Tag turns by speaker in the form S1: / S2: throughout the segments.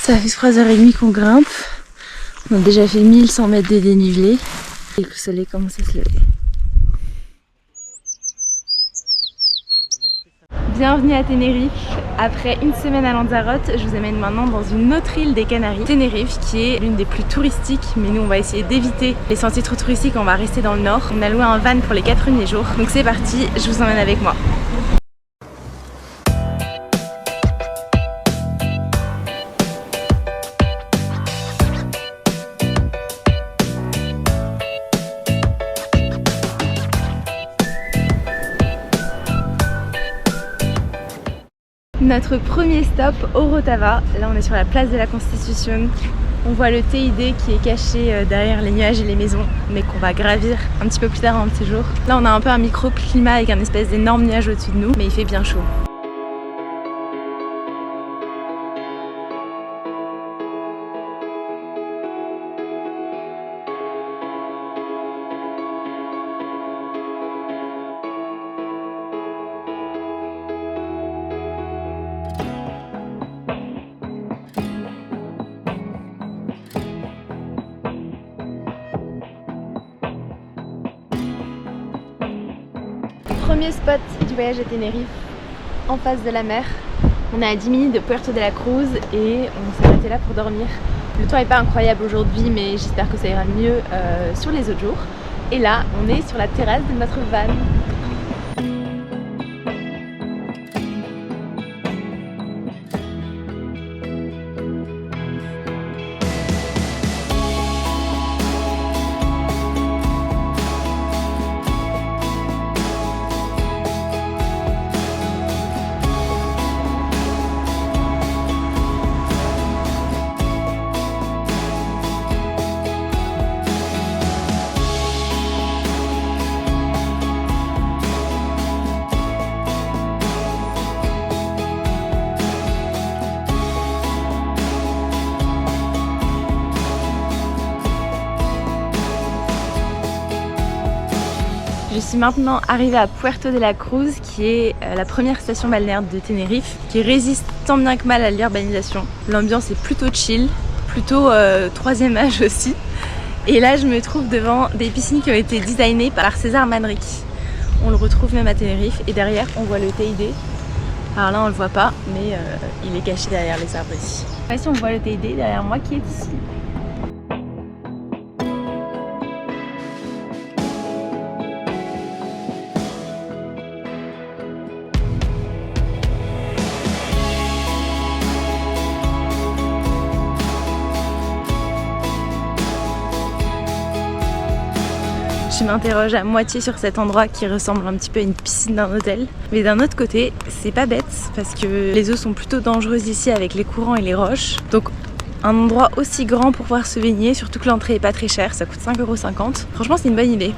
S1: Ça fait 3h30 qu'on grimpe. On a déjà fait 1100 mètres de dénivelé. Et le soleil commence à se lever. Bienvenue à Tenerife. Après une semaine à Lanzarote, je vous amène maintenant dans une autre île des Canaries, Tenerife, qui est l'une des plus touristiques. Mais nous, on va essayer d'éviter les sentiers trop touristiques. On va rester dans le nord. On a loué un van pour les 4 premiers jours. Donc c'est parti, je vous emmène avec moi. Notre premier stop, Orotava. Là on est sur la place de la Constitution. On voit le TID qui est caché derrière les nuages et les maisons, mais qu'on va gravir un petit peu plus tard dans le séjour. Là on a un peu un microclimat avec un espèce d'énorme nuage au-dessus de nous, mais il fait bien chaud. Premier spot du voyage à Tenerife, en face de la mer. On est à 10 minutes de Puerto de la Cruz et on s'est arrêté là pour dormir. Le temps n'est pas incroyable aujourd'hui, mais j'espère que ça ira mieux sur les autres jours. Et là, on est sur la terrasse de notre van. Je suis maintenant arrivée à Puerto de la Cruz, qui est la première station balnéaire de Tenerife, qui résiste tant bien que mal à l'urbanisation. L'ambiance est plutôt chill, plutôt troisième âge aussi. Et là je me trouve devant des piscines qui ont été designées par César Manrique. On le retrouve même à Tenerife et derrière on voit le TID. Alors là on le voit pas, mais il est caché derrière les arbres ici. Ici on voit le TID derrière moi qui est ici. Je m'interroge à moitié sur cet endroit qui ressemble un petit peu à une piscine d'un hôtel. Mais d'un autre côté, c'est pas bête parce que les eaux sont plutôt dangereuses ici avec les courants et les roches. Donc un endroit aussi grand pour pouvoir se baigner, surtout que l'entrée est pas très chère, ça coûte 5,50 €. Franchement, c'est une bonne idée.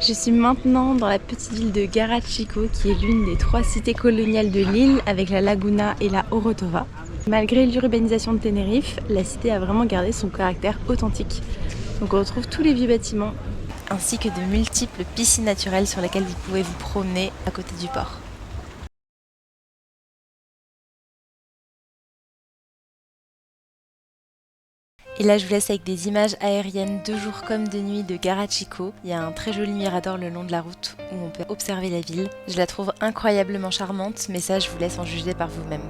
S1: Je suis maintenant dans la petite ville de Garachico, qui est l'une des 3 cités coloniales de l'île, avec la Laguna et la Orotava. Malgré l'urbanisation de Tenerife, la cité a vraiment gardé son caractère authentique. Donc on retrouve tous les vieux bâtiments. ainsi que de multiples piscines naturelles sur lesquelles vous pouvez vous promener à côté du port. Et là je vous laisse avec des images aériennes de jour comme de nuit de Garachico. Il y a un très joli mirador le long de la route où on peut observer la ville. Je la trouve incroyablement charmante, mais ça je vous laisse en juger par vous-même.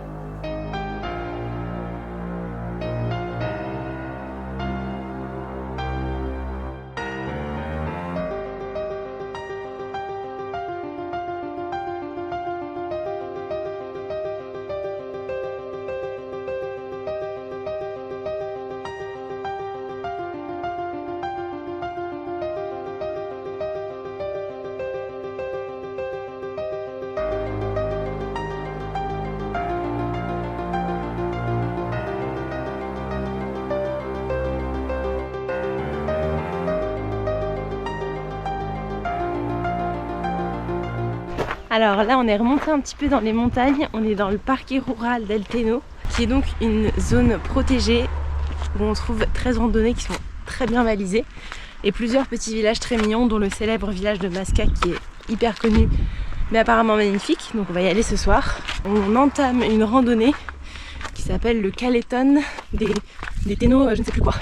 S1: Alors là on est remonté un petit peu dans les montagnes, on est dans le parc rural d'El Teno, qui est donc une zone protégée où on trouve 13 randonnées qui sont très bien balisées et plusieurs petits villages très mignons, dont le célèbre village de Masca qui est hyper connu mais apparemment magnifique. Donc on va y aller ce soir. On entame une randonnée qui s'appelle le Caleton des Teno, je ne sais plus quoi.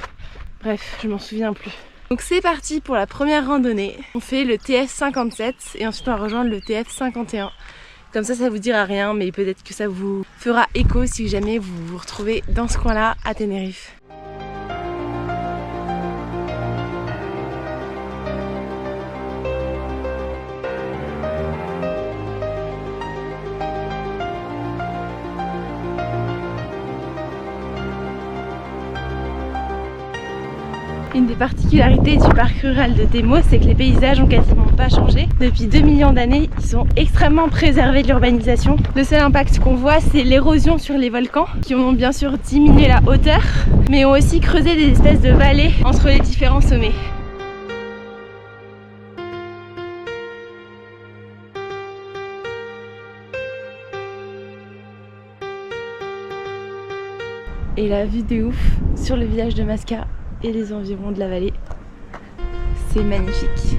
S1: Bref, je m'en souviens plus. Donc c'est parti pour la première randonnée. On fait le TF57 et ensuite on va rejoindre le TF51. Comme ça vous dira rien, mais peut-être que ça vous fera écho si jamais vous vous retrouvez dans ce coin-là à Tenerife. Une des particularités du parc rural de Temo, c'est que les paysages ont quasiment pas changé. Depuis 2 millions d'années, ils sont extrêmement préservés de l'urbanisation. Le seul impact qu'on voit, c'est l'érosion sur les volcans, qui ont bien sûr diminué la hauteur, mais ont aussi creusé des espèces de vallées entre les différents sommets. Et la vue de ouf sur le village de Masca et les environs de la vallée, c'est magnifique.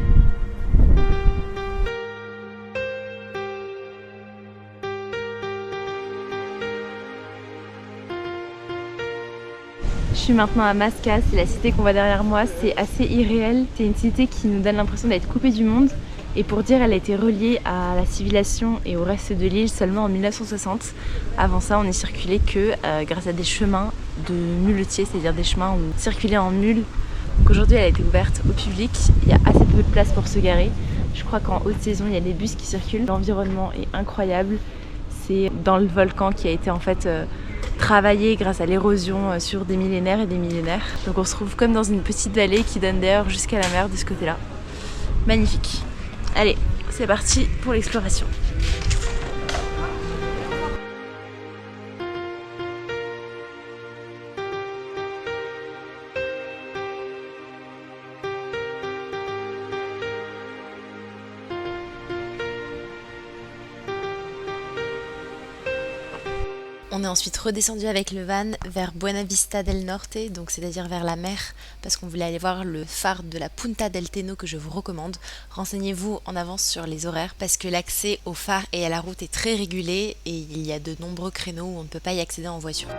S1: Je suis maintenant à Masca, c'est la cité qu'on voit derrière moi, c'est assez irréel. C'est une cité qui nous donne l'impression d'être coupée du monde. Et pour dire, elle a été reliée à la civilisation et au reste de l'île seulement en 1960. Avant ça, on n'y circulait que grâce à des chemins de muletiers, c'est-à-dire des chemins où on circulait en mule. Donc aujourd'hui, elle a été ouverte au public. Il y a assez peu de place pour se garer. Je crois qu'en haute saison, il y a des bus qui circulent. L'environnement est incroyable. C'est dans le volcan qui a été en fait travaillé grâce à l'érosion sur des millénaires et des millénaires. Donc on se trouve comme dans une petite vallée qui donne d'ailleurs jusqu'à la mer de ce côté-là. Magnifique. Allez, c'est parti pour l'exploration. On est ensuite redescendu avec le van vers Buena Vista del Norte, donc c'est-à-dire vers la mer, parce qu'on voulait aller voir le phare de la Punta del Teno que je vous recommande. Renseignez-vous en avance sur les horaires parce que l'accès au phare et à la route est très régulé et il y a de nombreux créneaux où on ne peut pas y accéder en voiture.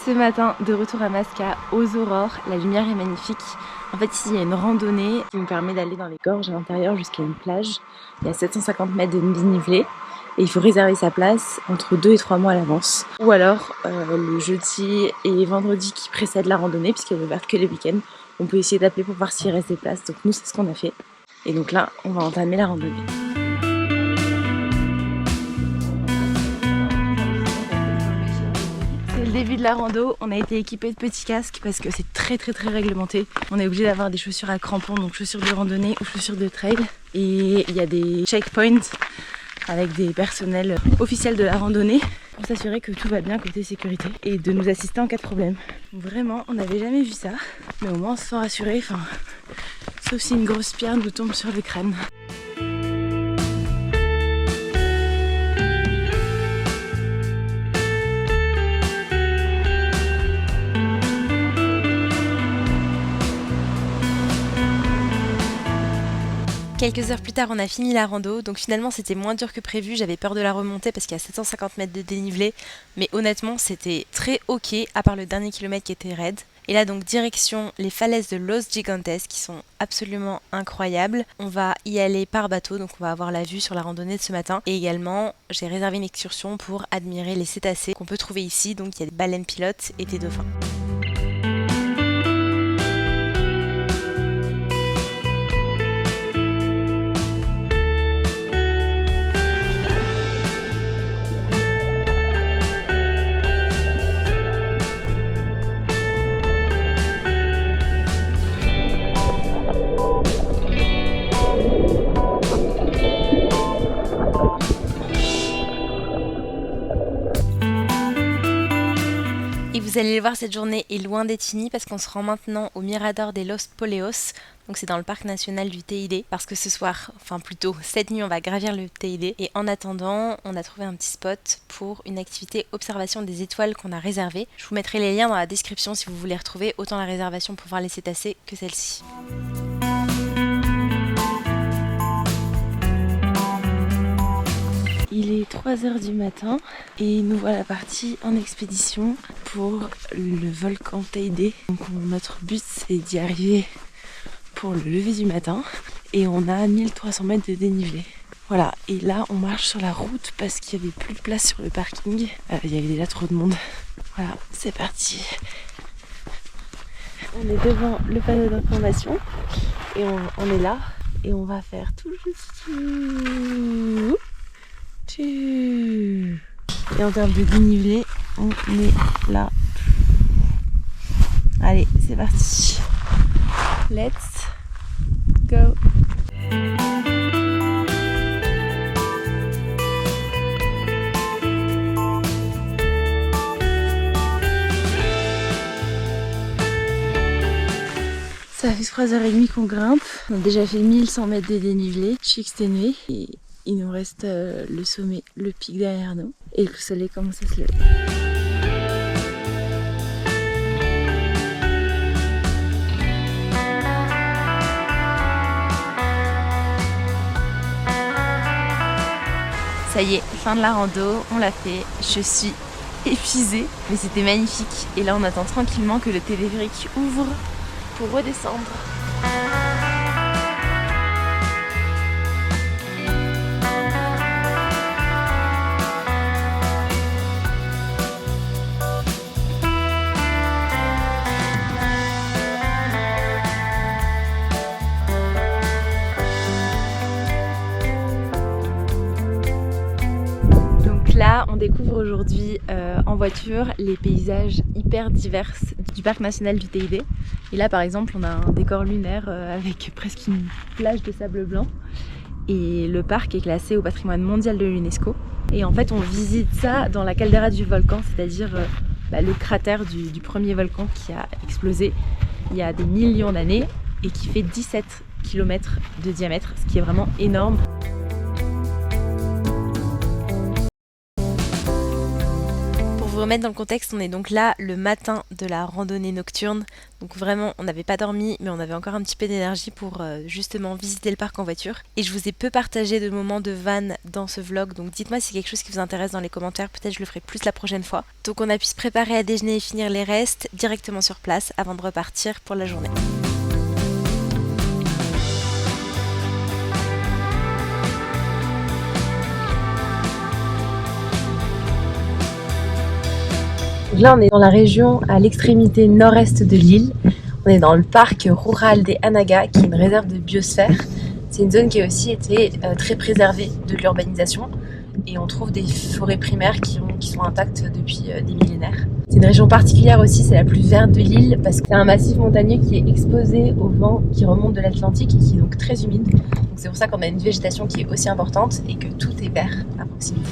S1: Ce matin, de retour à Masca, aux aurores, la lumière est magnifique. En fait, ici, il y a une randonnée qui me permet d'aller dans les gorges à l'intérieur jusqu'à une plage. Il y a 750 mètres de dénivelé et il faut réserver sa place entre 2 et 3 mois à l'avance. Ou alors, le jeudi et vendredi qui précèdent la randonnée, puisqu'elle est ouverte que les week-ends, on peut essayer d'appeler pour voir s'il reste des places. Donc nous, c'est ce qu'on a fait. Et donc là, on va entamer la randonnée. Le début de la rando, on a été équipé de petits casques parce que c'est très réglementé. On est obligé d'avoir des chaussures à crampons, donc chaussures de randonnée ou chaussures de trail. Et il y a des checkpoints avec des personnels officiels de la randonnée pour s'assurer que tout va bien côté sécurité et de nous assister en cas de problème. Vraiment, on n'avait jamais vu ça, mais au moins on se sent rassuré, sauf si une grosse pierre nous tombe sur le crâne.
S2: Quelques heures plus tard, on a fini la rando, donc finalement c'était moins dur que prévu, j'avais peur de la remonter parce qu'il y a 750 mètres de dénivelé, mais honnêtement c'était très ok, à part le dernier kilomètre qui était raide. Et là donc direction les falaises de Los Gigantes qui sont absolument incroyables. On va y aller par bateau, donc on va avoir la vue sur la randonnée de ce matin. Et également j'ai réservé une excursion pour admirer les cétacés qu'on peut trouver ici, donc il y a des baleines pilotes et des dauphins. Vous allez le voir, cette journée est loin d'être finie parce qu'on se rend maintenant au Mirador de Los Poleos, donc c'est dans le parc national du Teide, parce que ce soir, enfin plutôt cette nuit, on va gravir le Teide et en attendant, on a trouvé un petit spot pour une activité observation des étoiles qu'on a réservée. Je vous mettrai les liens dans la description si vous voulez retrouver autant la réservation pour voir les cétacés que celle-ci.
S1: Il est 3h du matin et nous voilà partis en expédition pour le volcan Teide. Donc notre but c'est d'y arriver pour le lever du matin et on a 1300 mètres de dénivelé. Voilà, et là on marche sur la route parce qu'il n'y avait plus de place sur le parking. Il y avait déjà trop de monde. Voilà, c'est parti. On est devant le panneau d'information et on est là et on va faire tout juste... Et en termes de dénivelé, on est là. Allez, c'est parti. Let's go. Ça fait 3h30 qu'on grimpe. On a déjà fait 1100 mètres de dénivelé. Je suis exténuée et il nous reste le sommet, le pic derrière nous et le soleil commence à se lever. Ça y est, fin de la rando, on l'a fait. Je suis épuisée, mais c'était magnifique. Et là on attend tranquillement que le téléphérique ouvre pour redescendre. Là, on découvre aujourd'hui en voiture les paysages hyper divers du parc national du Teide. Et là, par exemple, on a un décor lunaire avec presque une plage de sable blanc. Et le parc est classé au patrimoine mondial de l'UNESCO. Et en fait, on visite ça dans la caldeira du volcan, c'est-à-dire le cratère du premier volcan qui a explosé il y a des millions d'années et qui fait 17 km de diamètre, ce qui est vraiment énorme.
S2: Pour vous remettre dans le contexte, on est donc là le matin de la randonnée nocturne, donc vraiment on n'avait pas dormi mais on avait encore un petit peu d'énergie pour justement visiter le parc en voiture. Et je vous ai peu partagé de moments de van dans ce vlog, donc dites-moi si c'est quelque chose qui vous intéresse dans les commentaires, peut-être je le ferai plus la prochaine fois. Donc on a pu se préparer à déjeuner et finir les restes directement sur place avant de repartir pour la journée.
S1: Là, on est dans la région à l'extrémité nord-est de l'île. On est dans le parc rural des Anaga, qui est une réserve de biosphère. C'est une zone qui a aussi été très préservée de l'urbanisation et on trouve des forêts primaires qui sont intactes depuis des millénaires. C'est une région particulière aussi, c'est la plus verte de l'île parce que c'est un massif montagneux qui est exposé au vent qui remonte de l'Atlantique et qui est donc très humide. Donc c'est pour ça qu'on a une végétation qui est aussi importante et que tout est vert à proximité.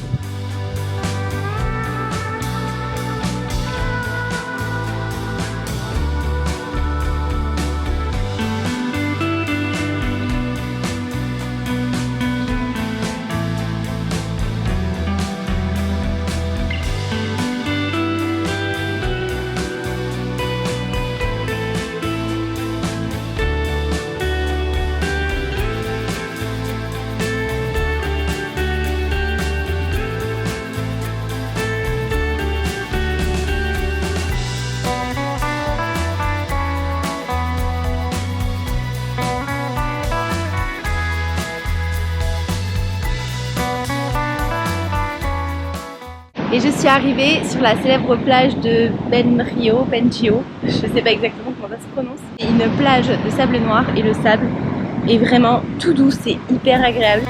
S1: Et je suis arrivée sur la célèbre plage de Benchio, je sais pas exactement comment ça se prononce. C'est une plage de sable noir et le sable est vraiment tout doux, c'est hyper agréable.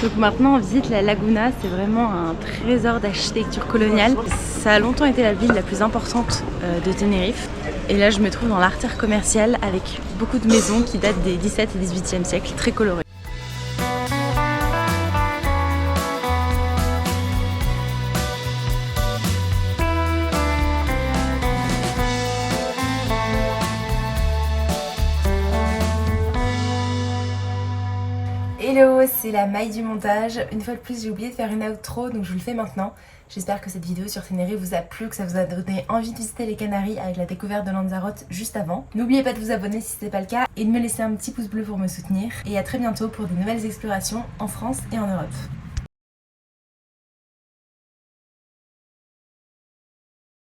S1: Donc maintenant on visite la Laguna, c'est vraiment un trésor d'architecture coloniale. Ça a longtemps été la ville la plus importante de Tenerife. Et là je me trouve dans l'artère commerciale avec beaucoup de maisons qui datent des 17 et 18e siècles, très colorées. Hello, c'est la maille du montage. Une fois de plus, j'ai oublié de faire une outro, donc je vous le fais maintenant. J'espère que cette vidéo sur Tenerife vous a plu, que ça vous a donné envie de visiter les Canaries avec la découverte de Lanzarote juste avant. N'oubliez pas de vous abonner si ce n'est pas le cas et de me laisser un petit pouce bleu pour me soutenir. Et à très bientôt pour de nouvelles explorations en France et en Europe.